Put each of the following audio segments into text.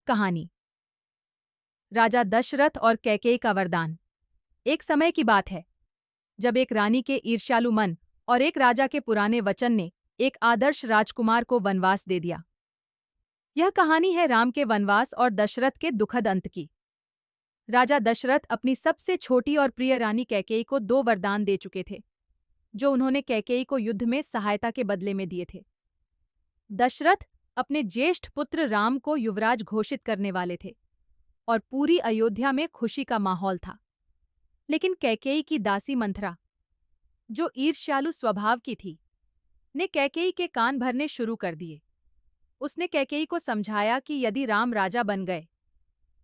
कहानी। राजा दशरथ और कैकेयी का वरदान। एक समय की बात है जब एक रानी के ईर्ष्यालु मन और एक राजा के पुराने वचन ने एक आदर्श राजकुमार को वनवास दे दिया। यह कहानी है राम के वनवास और दशरथ के दुखद अंत की। राजा दशरथ अपनी सबसे छोटी और प्रिय रानी कैकेयी को 2 वरदान दे चुके थे, जो उन्होंने कैकेयी को युद्ध में सहायता के बदले में दिए थे। दशरथ अपने ज्येष्ठ पुत्र राम को युवराज घोषित करने वाले थे और पूरी अयोध्या में खुशी का माहौल था। लेकिन कैकेयी की दासी मंथरा, जो ईर्ष्यालु स्वभाव की थी, ने कैकेयी के कान भरने शुरू कर दिए। उसने कैकेयी को समझाया कि यदि राम राजा बन गए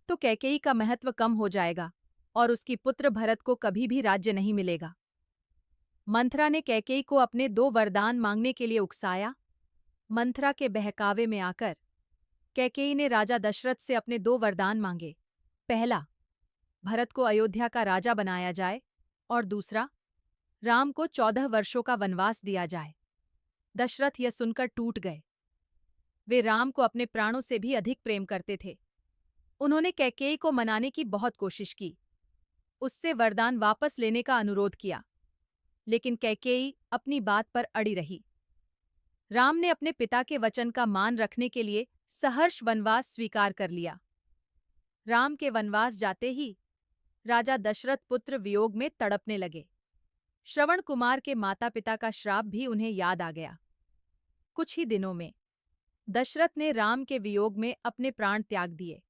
तो कैकेयी का महत्व कम हो जाएगा और उसकी पुत्र भरत को कभी भी राज्य नहीं मिलेगा। मंथरा ने कैकेयी को अपने 2 वरदान मांगने के लिए उकसाया। मंथरा के बहकावे में आकर कैकेयी ने राजा दशरथ से अपने 2 वरदान मांगे। पहला, भरत को अयोध्या का राजा बनाया जाए, और दूसरा, राम को 14 वर्षों का वनवास दिया जाए। दशरथ यह सुनकर टूट गए। वे राम को अपने प्राणों से भी अधिक प्रेम करते थे। उन्होंने कैकेयी को मनाने की बहुत कोशिश की, उससे वरदान वापस लेने का अनुरोध किया, लेकिन कैकेयी अपनी बात पर अड़ी रही। राम ने अपने पिता के वचन का मान रखने के लिए सहर्ष वनवास स्वीकार कर लिया। राम के वनवास जाते ही राजा दशरथ पुत्र वियोग में तड़पने लगे। श्रवण कुमार के माता पिता का श्राप भी उन्हें याद आ गया। कुछ ही दिनों में दशरथ ने राम के वियोग में अपने प्राण त्याग दिए।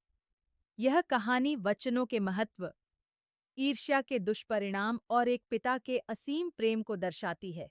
यह कहानी वचनों के महत्व, ईर्ष्या के दुष्परिणाम और एक पिता के असीम प्रेम को दर्शाती है।